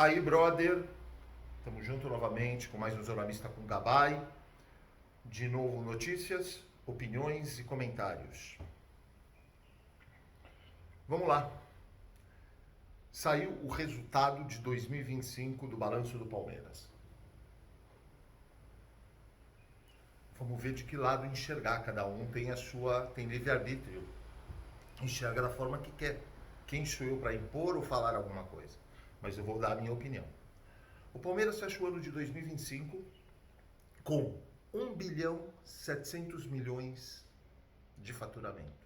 Aí, brother, tamo junto novamente com mais um Zornalista com Gabay. De novo, notícias, opiniões e comentários. Vamos lá. Saiu o resultado de 2025 do balanço do Palmeiras. Vamos ver de que lado enxergar. Cada um tem livre-arbítrio. Enxerga da forma que quer. Quem sou eu para impor ou falar alguma coisa? Mas eu vou dar a minha opinião. O Palmeiras fecha o ano de 2025 com 1 bilhão 700 milhões de faturamento.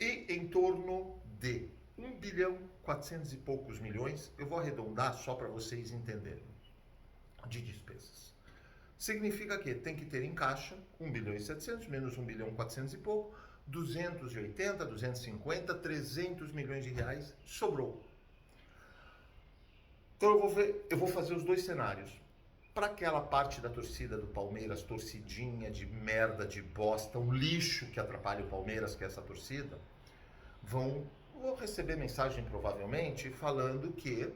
E em torno de 1 bilhão 400 e poucos milhões, eu vou arredondar só para vocês entenderem, de despesas. Significa que tem que ter em caixa 1 bilhão e 700 menos 1 bilhão 400 e pouco, 280, 250, 300 milhões de reais sobrou. Então eu vou fazer os dois cenários. Para aquela parte da torcida do Palmeiras, torcidinha de merda, de bosta, um lixo que atrapalha o Palmeiras, que é essa torcida, vou receber mensagem provavelmente falando que é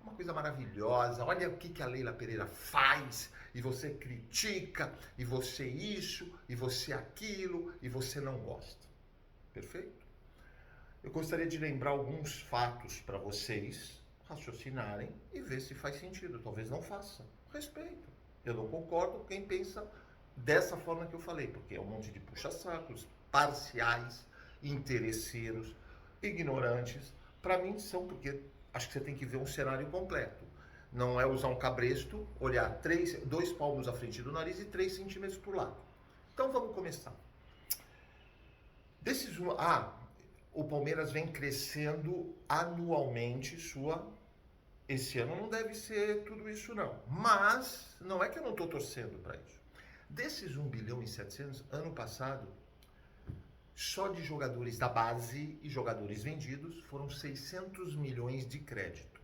uma coisa maravilhosa, olha o que a Leila Pereira faz, e você critica, e você isso, e você aquilo, e você não gosta. Perfeito? Eu gostaria de lembrar alguns fatos para vocês raciocinarem e ver se faz sentido. Talvez não faça. Respeito. Eu não concordo com quem pensa dessa forma que eu falei, porque é um monte de puxa-sacos, parciais, interesseiros, ignorantes. Para mim são, porque acho que você tem que ver um cenário completo. Não é usar um cabresto, olhar 2 palmos à frente do nariz e 3 centímetros por lado. Então vamos começar. O Palmeiras vem crescendo anualmente Esse ano não deve ser tudo isso não. Mas não é que eu não estou torcendo para isso. Desses 1 bilhão e 700, ano passado, só de jogadores da base e jogadores vendidos, foram 600 milhões de crédito.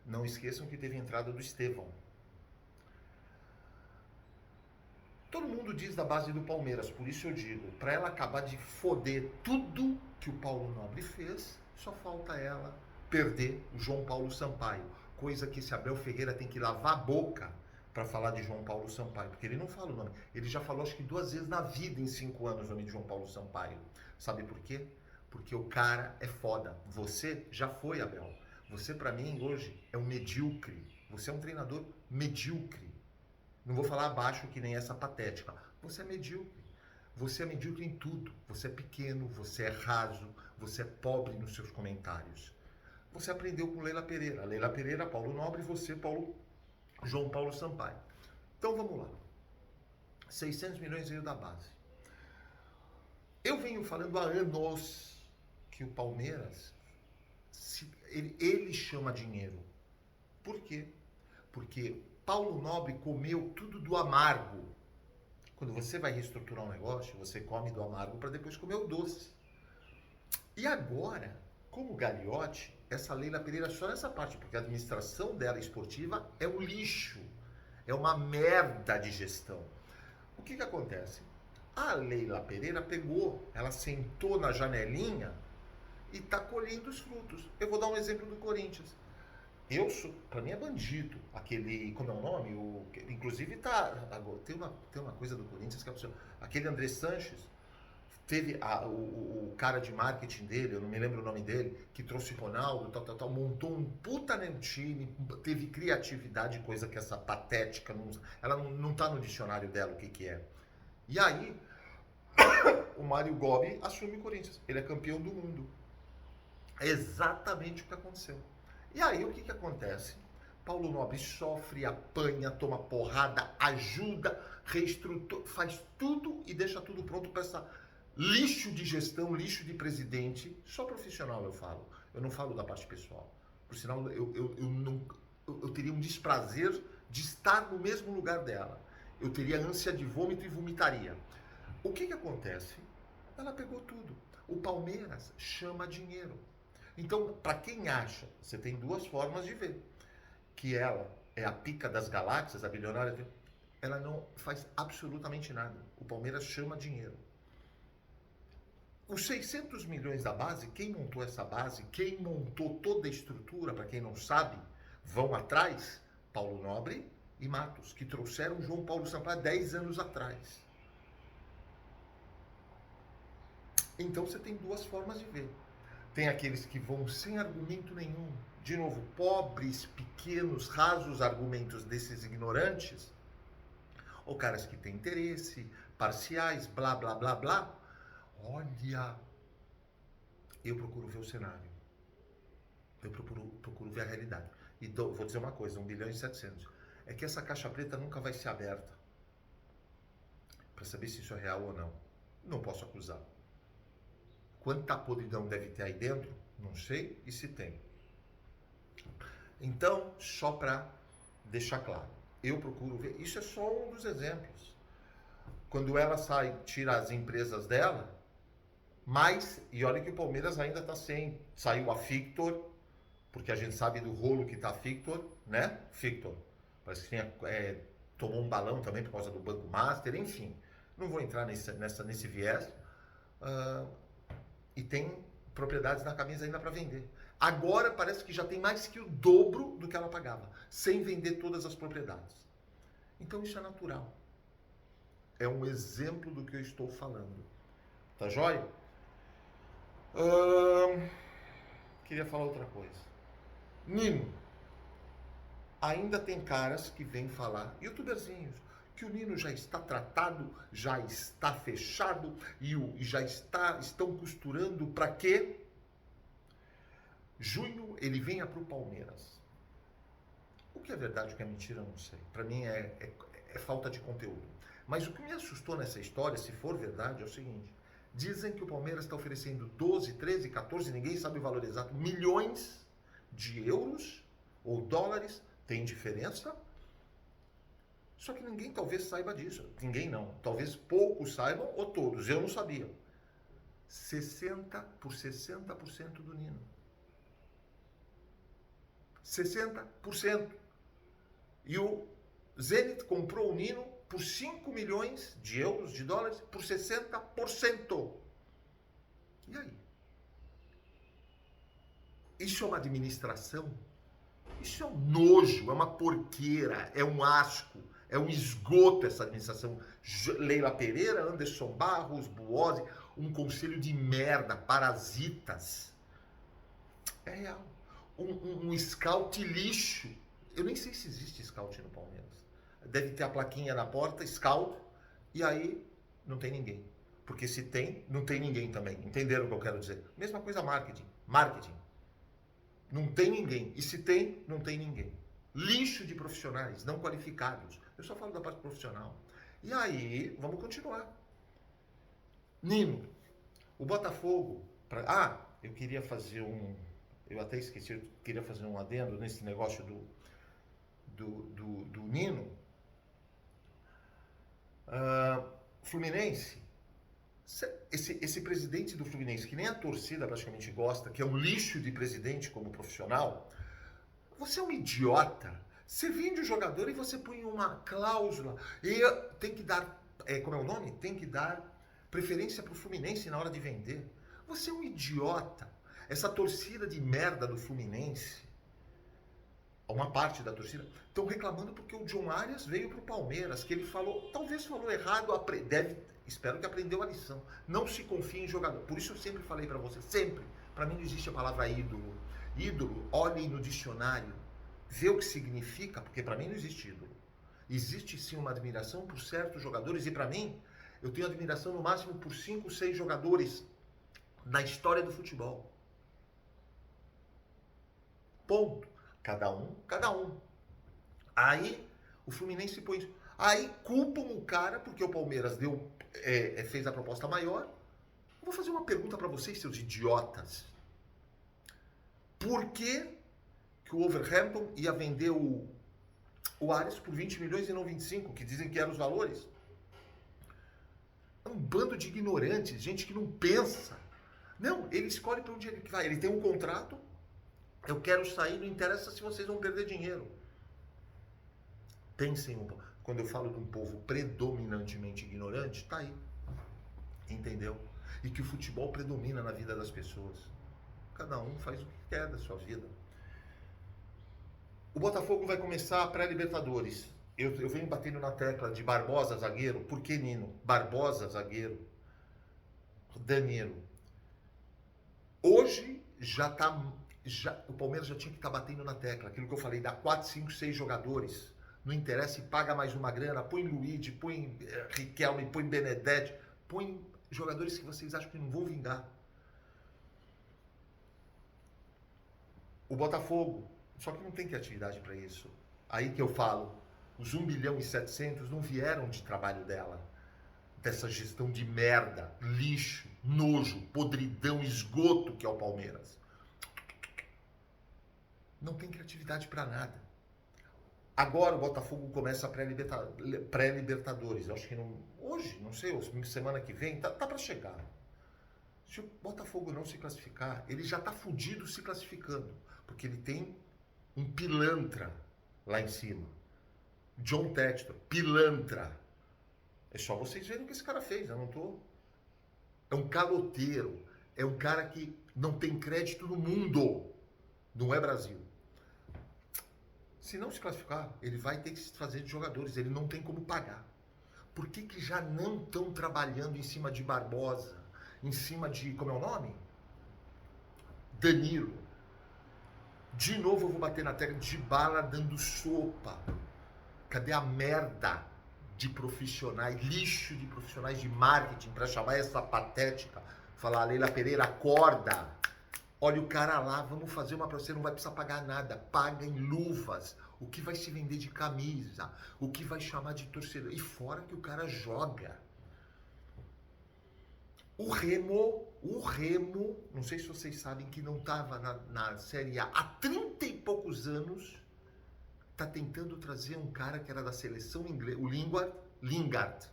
Não esqueçam que teve a entrada do Estevão. Todo mundo diz da base do Palmeiras, por isso eu digo, para ela acabar de foder tudo que o Paulo Nobre fez, só falta ela perder o João Paulo Sampaio, coisa que esse Abel Ferreira tem que lavar a boca para falar de João Paulo Sampaio, porque ele não fala o nome, ele já falou acho que 2 vezes na vida em 5 anos o nome de João Paulo Sampaio. Sabe por quê? Porque o cara é foda. Você já foi, Abel. Você para mim hoje é um medíocre. Você é um treinador medíocre. Não vou falar abaixo que nem essa patética. Você é medíocre. Você é medíocre em tudo. Você é pequeno, você é raso, você é pobre nos seus comentários. Você aprendeu com Leila Pereira. Leila Pereira, Paulo Nobre, você, João Paulo Sampaio. Então vamos lá. 600 milhões veio da base. Eu venho falando há anos que o Palmeiras, ele chama dinheiro. Por quê? Porque Paulo Nobre comeu tudo do amargo. Quando você vai reestruturar um negócio, você come do amargo para depois comer o doce. E agora, como Gagliotti, essa Leila Pereira só nessa parte, porque a administração dela esportiva é um lixo. É uma merda de gestão. O que acontece? A Leila Pereira ela sentou na janelinha e está colhendo os frutos. Eu vou dar um exemplo do Corinthians. Pra mim é bandido, aquele, como é o nome? Inclusive tem uma coisa do Corinthians que é absurdo. Aquele André Sanches, teve o cara de marketing dele, eu não me lembro o nome dele, que trouxe Ronaldo, montou um puta time, teve criatividade, coisa que essa patética, ela não tá no dicionário dela o que é. E aí, o Mário Gobi assume o Corinthians, ele é campeão do mundo. É exatamente o que aconteceu. E aí o que acontece? Paulo Nobre sofre, apanha, toma porrada, ajuda, reestrutura, faz tudo e deixa tudo pronto para essa lixo de gestão, lixo de presidente, só profissional eu falo. Eu não falo da parte pessoal. Por sinal, eu teria um desprazer de estar no mesmo lugar dela. Eu teria ânsia de vômito e vomitaria. O que acontece? Ela pegou tudo. O Palmeiras chama dinheiro. Então, para quem acha, você tem 2 formas de ver. Que ela é a pica das galáxias, a bilionária, ela não faz absolutamente nada. O Palmeiras chama dinheiro. Os 600 milhões da base, quem montou essa base, quem montou toda a estrutura, para quem não sabe, vão atrás? Paulo Nobre e Matos, que trouxeram João Paulo Sampaio 10 anos atrás. Então você tem duas formas de ver. Tem aqueles que vão sem argumento nenhum, de novo, pobres, pequenos, rasos argumentos desses ignorantes, ou caras que têm interesse, parciais, blá, blá, blá, blá. Olha, eu procuro ver o cenário. Eu procuro ver a realidade. E vou dizer uma coisa, 1.700.000.000. É que essa caixa preta nunca vai ser aberta para saber se isso é real ou não. Não posso acusar. Quanta podridão deve ter aí dentro? Não sei, e se tem. Então, só para deixar claro, eu procuro ver, isso é só um dos exemplos. Quando ela sai, tira as empresas dela, mas, e olha que o Palmeiras ainda está sem, saiu a Fictor, porque a gente sabe do rolo que está a Fictor, né? Fictor, parece que tomou um balão também por causa do Banco Master, enfim, não vou entrar nesse viés. E tem propriedades na camisa ainda para vender. Agora parece que já tem mais que o dobro do que ela pagava, sem vender todas as propriedades. Então isso é natural. É um exemplo do que eu estou falando. Tá joia? Queria falar outra coisa. Nino. Ainda tem caras que vêm falar, youtuberzinhos, que o Nino já está tratado, já está fechado e já estão costurando para quê? Junho ele venha para o Palmeiras. O que é verdade, o que é mentira, eu não sei. Para mim é falta de conteúdo. Mas o que me assustou nessa história, se for verdade, é o seguinte. Dizem que o Palmeiras está oferecendo 12, 13, 14, ninguém sabe o valor exato, milhões de euros ou dólares, tem diferença? Só que ninguém talvez saiba disso. Ninguém não. Talvez poucos saibam, ou todos. Eu não sabia. 60 por 60% do Nino. 60%. E o Zenit comprou o Nino por 5 milhões de euros, de dólares, por 60%. E aí? Isso é uma administração? Isso é um nojo, é uma porqueira, é um asco, é um esgoto essa administração. Leila Pereira, Anderson Barros, Buozzi, um conselho de merda, parasitas. É real. Um scout lixo. Eu nem sei se existe scout no Palmeiras. Deve ter a plaquinha na porta, scout, e aí não tem ninguém. Porque se tem, não tem ninguém também. Entenderam o que eu quero dizer? Mesma coisa marketing. Marketing. Não tem ninguém. E se tem, não tem ninguém. Lixo de profissionais não qualificados. Eu só falo da parte profissional. E aí, vamos continuar. Nino, o Botafogo... eu queria fazer eu até esqueci, eu queria fazer um adendo nesse negócio do Nino. Fluminense, esse presidente do Fluminense, que nem a torcida praticamente gosta, que é um lixo de presidente como profissional, você é um idiota. Você vende o jogador e você põe uma cláusula e tem que dar, como é o nome? Tem que dar preferência para o Fluminense na hora de vender. Você é um idiota. Essa torcida de merda do Fluminense, uma parte da torcida, estão reclamando porque o John Arias veio para o Palmeiras, que ele falou, talvez falou errado, espero que aprendeu a lição. Não se confie em jogador. Por isso eu sempre falei para você, sempre. Para mim não existe a palavra ídolo. Ídolo, olhem no dicionário, vê o que significa, porque para mim não existe ídolo. Existe sim uma admiração por certos jogadores, e para mim, eu tenho admiração no máximo por 5, 6 jogadores na história do futebol. Ponto. Cada um. Aí, o Fluminense põe isso. Aí, culpam o cara, porque o Palmeiras fez a proposta maior. Eu vou fazer uma pergunta para vocês, seus idiotas. Por que o Wolverhampton ia vender o Arias por 20 milhões e não 25, que dizem que eram os valores? É um bando de ignorantes, gente que não pensa. Não, ele escolhe para onde ele vai. Ele tem um contrato, eu quero sair, não interessa se vocês vão perder dinheiro. Pensem um pouco. Quando eu falo de um povo predominantemente ignorante, tá aí. Entendeu? E que o futebol predomina na vida das pessoas. Cada um faz o que quer da sua vida. O Botafogo vai começar a pré-Libertadores. Eu venho batendo na tecla de Barbosa, zagueiro. Por que, Nino? Barbosa, zagueiro. Danilo. Hoje já tá. O Palmeiras já tinha que estar batendo na tecla. Aquilo que eu falei, dá 4, 5, 6 jogadores. Não interessa e paga mais uma grana. Põe Luigi, põe Riquelme, põe Benedetti. Põe jogadores que vocês acham que não vão vingar. O Botafogo, só que não tem criatividade para isso. Aí que eu falo, os 1.700.000 não vieram de trabalho dela. Dessa gestão de merda, lixo, nojo, podridão, esgoto que é o Palmeiras. Não tem criatividade para nada. Agora o Botafogo começa a pré-Libertadores. Acho que não, hoje, não sei, semana que vem, tá para chegar. Se o Botafogo não se classificar, ele já tá fudido se classificando. Porque ele tem um pilantra lá em cima. John Textor, pilantra. É só vocês verem o que esse cara fez, eu não tô... É um caloteiro, é um cara que não tem crédito no mundo. Não é Brasil. Se não se classificar, ele vai ter que se fazer de jogadores, ele não tem como pagar. Por que já não estão trabalhando em cima de Barbosa? Em cima de, como é o nome? Danilo. De novo eu vou bater na tecla de bala dando sopa. Cadê a merda de profissionais, lixo de profissionais de marketing para chamar essa patética? Falar, Leila Pereira, acorda. Olha o cara lá, vamos fazer uma pra você, não vai precisar pagar nada. Paga em luvas. O que vai se vender de camisa? O que vai chamar de torcedor? E fora que o cara joga. O Remo, não sei se vocês sabem que não estava na Série A há 30 e poucos anos, tá tentando trazer um cara que era da seleção inglesa, o Lingard.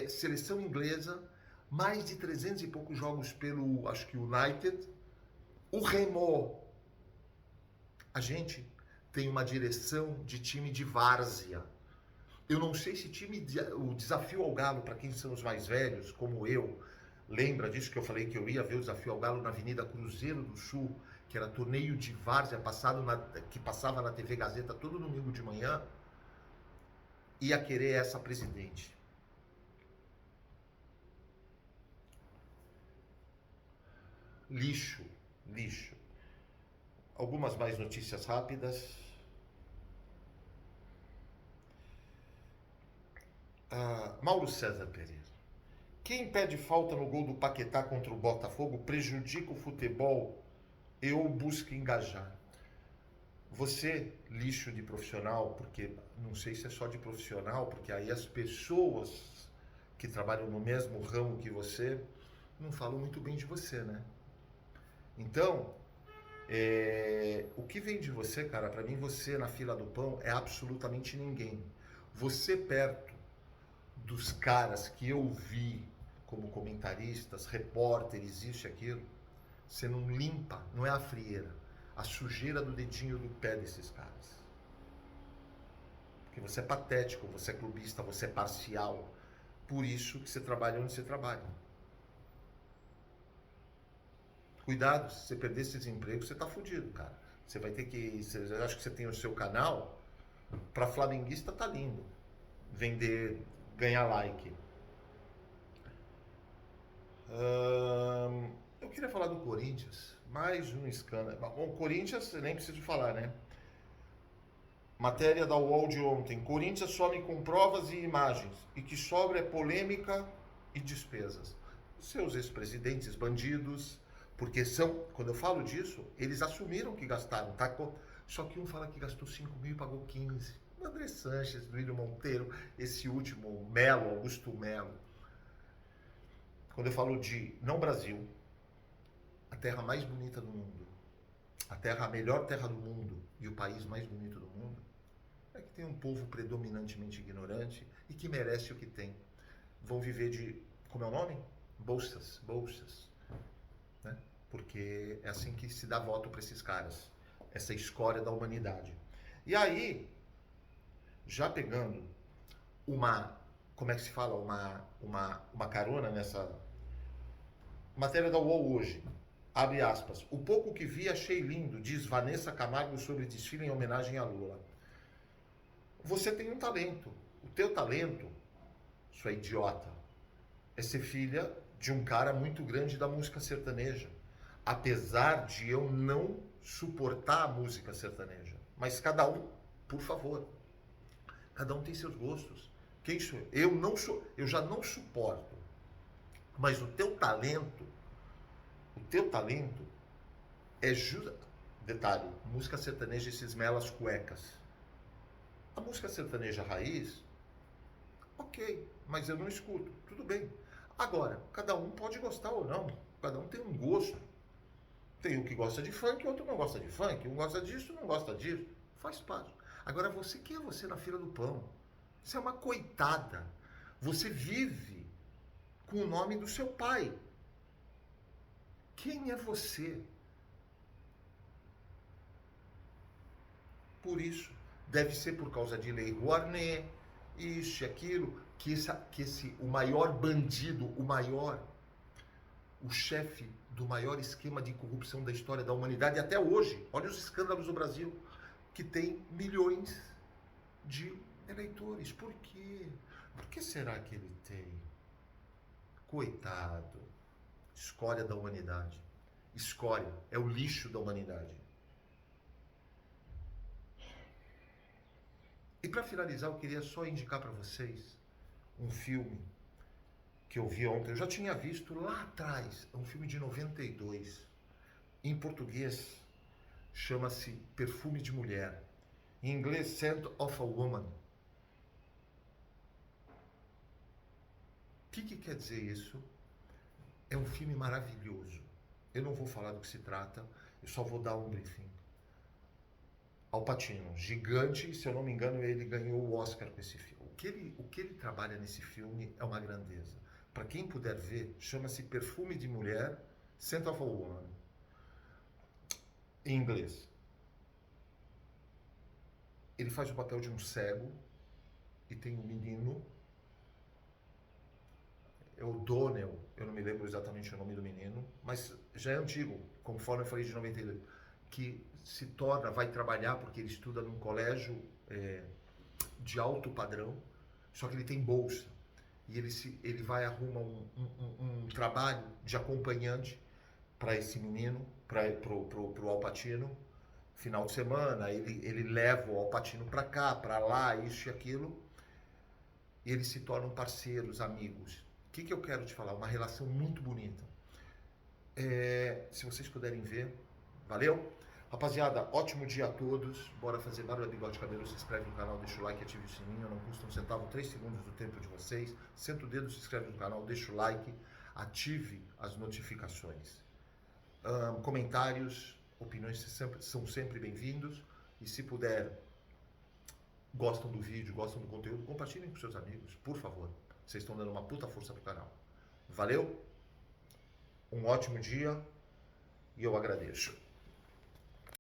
Seleção inglesa, mais de 300 e poucos jogos pelo, acho que United. O Remo, a gente tem uma direção de time de várzea. Eu não sei se o Desafio ao Galo, para quem são os mais velhos, como eu, lembra disso que eu falei que eu ia ver o Desafio ao Galo na Avenida Cruzeiro do Sul, que era torneio de várzea, que passava na TV Gazeta todo domingo de manhã, ia querer essa presidente. Lixo, lixo. Algumas mais notícias rápidas. Mauro César Pereira. Quem pede falta no gol do Paquetá contra o Botafogo prejudica o futebol e ou busca engajar. Você, lixo de profissional, porque não sei se é só de profissional, porque aí as pessoas que trabalham no mesmo ramo que você não falam muito bem de você, né? Então, o que vem de você, cara, pra mim você na fila do pão é absolutamente ninguém. Você perto dos caras que eu vi como comentaristas, repórteres, isso e aquilo, você não limpa, não é a frieira, a sujeira do dedinho do pé desses caras. Porque você é patético, você é clubista, você é parcial. Por isso que você trabalha onde você trabalha. Cuidado, se você perder esses empregos, você tá fudido, cara. Você vai ter que... Eu acho que você tem o seu canal, pra flamenguista tá lindo. Vender, ganhar like. Eu queria falar do Corinthians. Mais um escândalo. Bom, o Corinthians, nem preciso falar, né? Matéria da UOL de ontem. Corinthians some com provas e imagens. E que sobra é polêmica e despesas. Seus ex-presidentes bandidos... Porque quando eu falo disso, eles assumiram que gastaram, tá? Só que um fala que gastou 5 mil e pagou 15. O André Sanches, Duílio Monteiro, esse último, Melo, Augusto Melo. Quando eu falo de, não Brasil, a terra mais bonita do mundo, a melhor terra do mundo e o país mais bonito do mundo, é que tem um povo predominantemente ignorante e que merece o que tem. Vão viver de, como é o nome? Bolsas. Né? Porque é assim que se dá voto para esses caras, essa escória da humanidade. E aí, já pegando como é que se fala, uma carona nessa matéria da UOL hoje, Abre aspas. O pouco que vi achei lindo, diz Vanessa Camargo sobre desfile em homenagem a Lula. Você tem um talento. O teu talento, sua idiota, é ser filha de um cara muito grande da música sertaneja. Apesar de eu não suportar a música sertaneja. Mas cada um, por favor, cada um tem seus gostos. Quem sou eu? Eu já não suporto. Mas o teu talento é justo. Detalhe, música sertaneja se esmela as cuecas. A música sertaneja raiz, ok, mas eu não escuto, tudo bem. Agora, cada um pode gostar ou não, cada um tem um gosto. Tem um que gosta de funk, outro não gosta de funk, um gosta disso, não gosta disso, faz parte. Agora, você, quem é você na fila do pão? Você é uma coitada, você vive com o nome do seu pai. Quem é você? Por isso, deve ser por causa de lei Rouanet, isso e aquilo, que o maior bandido, o chefe do maior esquema de corrupção da história da humanidade até hoje, olha os escândalos do Brasil, que tem milhões de eleitores. Por quê? Por que será que ele tem? Coitado. Escória da humanidade. Escória. É o lixo da humanidade. E para finalizar, eu queria só indicar para vocês um filme que eu vi ontem. Eu já tinha visto lá atrás. É um filme de 92. Em português, chama-se Perfume de Mulher. Em inglês, Scent of a Woman. O que quer dizer isso? É um filme maravilhoso. Eu não vou falar do que se trata, eu só vou dar um briefing. Al Pacino, gigante, se eu não me engano, ele ganhou o Oscar com esse filme. O que ele trabalha nesse filme é uma grandeza. Para quem puder ver, chama-se Perfume de Mulher, Scent of a Woman. Em inglês. Ele faz o papel de um cego e tem um menino. É o Donnell, eu não me lembro exatamente o nome do menino, mas já é antigo, conforme eu falei, de 92, que vai trabalhar porque ele estuda num colégio de alto padrão, só que ele tem bolsa. E ele vai arrumar um trabalho de acompanhante para esse menino, pro Al Pacino. Final de semana, ele leva o Al Pacino para cá, para lá, isso e aquilo. E eles se tornam parceiros, amigos. O que eu quero te falar? Uma relação muito bonita. Se vocês puderem ver, valeu? Rapaziada, ótimo dia a todos. Bora fazer barba, bigode, cabelo. Se inscreve no canal, deixa o like, ative o sininho. Não custa um centavo, 3 segundos do tempo de vocês. Senta o dedo, se inscreve no canal, deixa o like, ative as notificações. Comentários, opiniões são sempre bem-vindos. E se puder, gostam do vídeo, gostam do conteúdo, compartilhem com seus amigos, por favor. Vocês estão dando uma puta força pro canal. Valeu? Um ótimo dia e eu agradeço.